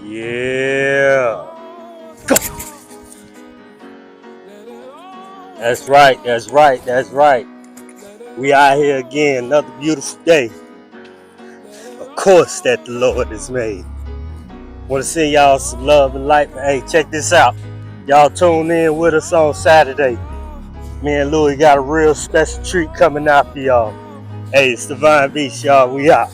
Yeah. Go. That's right. That's right. That's right. We out here again. Another beautiful day. Of course that the Lord has made. Want to send y'all some love and light. But hey, check this out. Y'all tune in with us on Saturday. Me and Louie got a real special treat coming out for y'all. Hey, it's Divine Beast, y'all. We out.